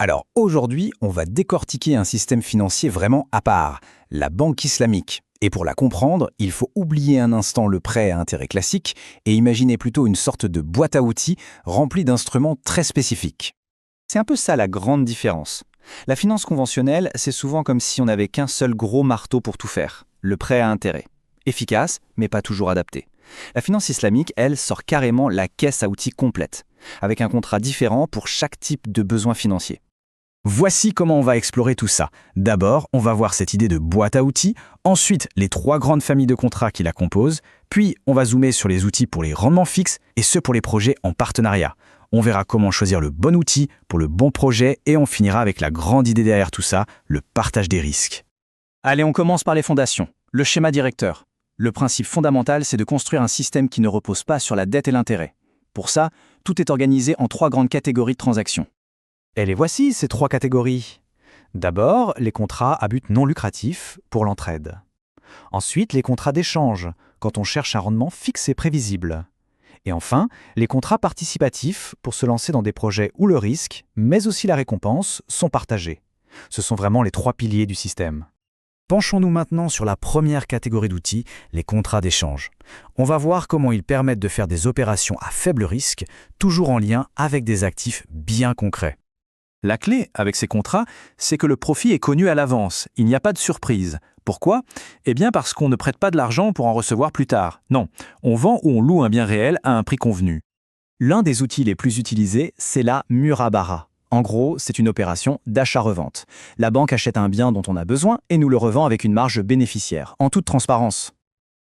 Alors aujourd'hui, on va décortiquer un système financier vraiment à part, la banque islamique. Et pour la comprendre, il faut oublier un instant le prêt à intérêt classique et imaginer plutôt une sorte de boîte à outils remplie d'instruments très spécifiques. C'est un peu ça la grande différence. La finance conventionnelle, c'est souvent comme si on n'avait qu'un seul gros marteau pour tout faire, le prêt à intérêt. Efficace, mais pas toujours adapté. La finance islamique, elle, sort carrément la caisse à outils complète, avec un contrat différent pour chaque type de besoin financier. Voici comment on va explorer tout ça. D'abord, on va voir cette idée de boîte à outils, ensuite les 3 grandes familles de contrats qui la composent, puis on va zoomer sur les outils pour les rendements fixes et ceux pour les projets en partenariat. On verra comment choisir le bon outil pour le bon projet et on finira avec la grande idée derrière tout ça, le partage des risques. Allez, on commence par les fondations, le schéma directeur. Le principe fondamental, c'est de construire un système qui ne repose pas sur la dette et l'intérêt. Pour ça, tout est organisé en 3 grandes catégories de transactions. Et les voici, ces 3 catégories. D'abord, les contrats à but non lucratif pour l'entraide. Ensuite, les contrats d'échange, quand on cherche un rendement fixe et prévisible. Et enfin, les contrats participatifs pour se lancer dans des projets où le risque, mais aussi la récompense, sont partagés. Ce sont vraiment les 3 piliers du système. Penchons-nous maintenant sur la première catégorie d'outils, les contrats d'échange. On va voir comment ils permettent de faire des opérations à faible risque, toujours en lien avec des actifs bien concrets. La clé avec ces contrats, c'est que le profit est connu à l'avance, il n'y a pas de surprise. Pourquoi ? Eh bien parce qu'on ne prête pas de l'argent pour en recevoir plus tard. Non, on vend ou on loue un bien réel à un prix convenu. L'un des outils les plus utilisés, c'est la murabara. En gros, c'est une opération d'achat-revente. La banque achète un bien dont on a besoin et nous le revend avec une marge bénéficiaire, en toute transparence.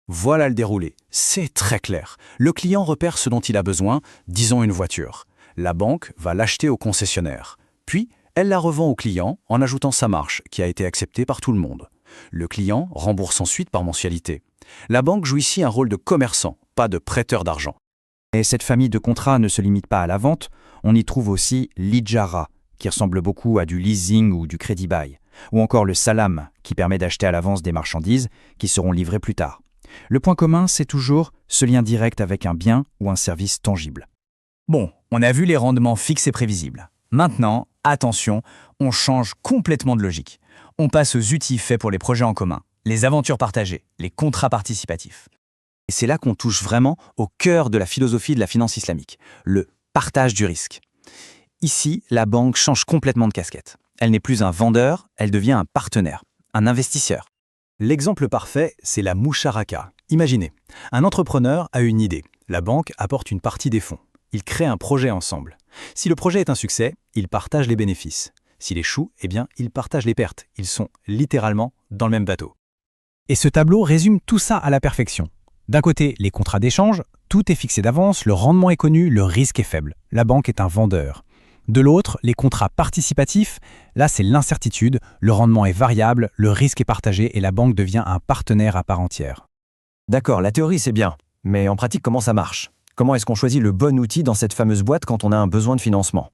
Voilà le déroulé. C'est très clair. Le client repère ce dont il a besoin, disons une voiture. La banque va l'acheter au concessionnaire. Puis, elle la revend au client en ajoutant sa marge, qui a été acceptée par tout le monde. Le client rembourse ensuite par mensualité. La banque joue ici un rôle de commerçant, pas de prêteur d'argent. Et cette famille de contrats ne se limite pas à la vente, on y trouve aussi l'ijara, qui ressemble beaucoup à du leasing ou du crédit bail, ou encore le salam, qui permet d'acheter à l'avance des marchandises qui seront livrées plus tard. Le point commun, c'est toujours ce lien direct avec un bien ou un service tangible. Bon, on a vu les rendements fixes et prévisibles. Maintenant, attention, on change complètement de logique. On passe aux outils faits pour les projets en commun, les aventures partagées, les contrats participatifs. Et c'est là qu'on touche vraiment au cœur de la philosophie de la finance islamique, le partage du risque. Ici, la banque change complètement de casquette. Elle n'est plus un vendeur, elle devient un partenaire, un investisseur. L'exemple parfait, c'est la musharaka. Imaginez, un entrepreneur a une idée. La banque apporte une partie des fonds. Ils créent un projet ensemble. Si le projet est un succès, ils partagent les bénéfices. S'il échoue, eh bien, ils partagent les pertes. Ils sont littéralement dans le même bateau. Et ce tableau résume tout ça à la perfection. D'un côté, les contrats d'échange, tout est fixé d'avance, le rendement est connu, le risque est faible. La banque est un vendeur. De l'autre, les contrats participatifs, là c'est l'incertitude, le rendement est variable, le risque est partagé et la banque devient un partenaire à part entière. D'accord, la théorie c'est bien, mais en pratique comment ça marche ? Comment est-ce qu'on choisit le bon outil dans cette fameuse boîte quand on a un besoin de financement ?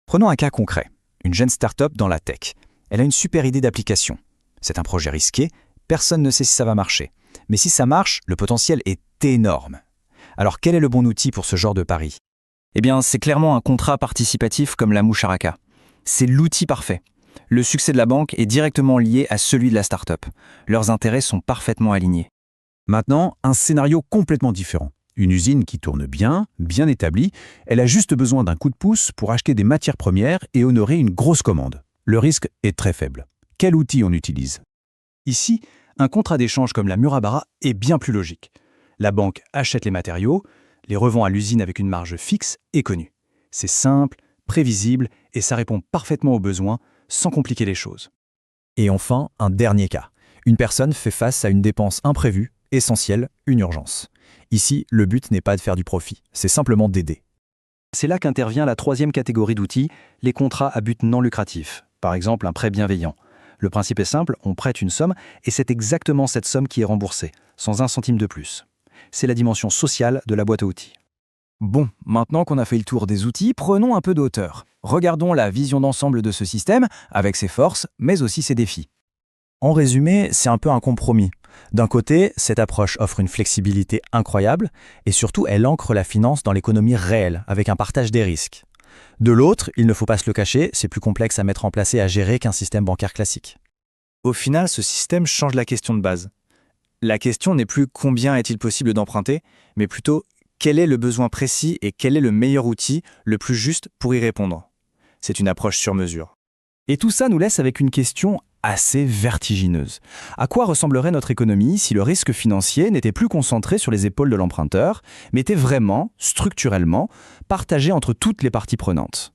Prenons un cas concret, une jeune start-up dans la tech. Elle a une super idée d'application. C'est un projet risqué, personne ne sait si ça va marcher. Mais si ça marche, le potentiel est énorme. Alors quel est le bon outil pour ce genre de pari ? Eh bien, c'est clairement un contrat participatif comme la musharaka. C'est l'outil parfait. Le succès de la banque est directement lié à celui de la start-up. Leurs intérêts sont parfaitement alignés. Maintenant, un scénario complètement différent. Une usine qui tourne bien établie, elle a juste besoin d'un coup de pouce pour acheter des matières premières et honorer une grosse commande. Le risque est très faible. Quel outil on utilise ? Ici, un contrat d'échange comme la murabara est bien plus logique. La banque achète les matériaux, les revend à l'usine avec une marge fixe et connue. C'est simple, prévisible et ça répond parfaitement aux besoins sans compliquer les choses. Et enfin, un dernier cas. Une personne fait face à une dépense imprévue, essentielle, une urgence. Ici, le but n'est pas de faire du profit, c'est simplement d'aider. C'est là qu'intervient la 3e catégorie d'outils, les contrats à but non lucratif. Par exemple, un prêt bienveillant. Le principe est simple, on prête une somme et c'est exactement cette somme qui est remboursée, sans un centime de plus. C'est la dimension sociale de la boîte à outils. Bon, maintenant qu'on a fait le tour des outils, prenons un peu de hauteur. Regardons la vision d'ensemble de ce système, avec ses forces, mais aussi ses défis. En résumé, c'est un peu un compromis. D'un côté, cette approche offre une flexibilité incroyable et surtout, elle ancre la finance dans l'économie réelle, avec un partage des risques. De l'autre, il ne faut pas se le cacher, c'est plus complexe à mettre en place et à gérer qu'un système bancaire classique. Au final, ce système change la question de base. La question n'est plus combien est-il possible d'emprunter, mais plutôt quel est le besoin précis et quel est le meilleur outil, le plus juste pour y répondre. C'est une approche sur mesure. Et tout ça nous laisse avec une question assez vertigineuse. À quoi ressemblerait notre économie si le risque financier n'était plus concentré sur les épaules de l'emprunteur, mais était vraiment, structurellement, partagé entre toutes les parties prenantes ?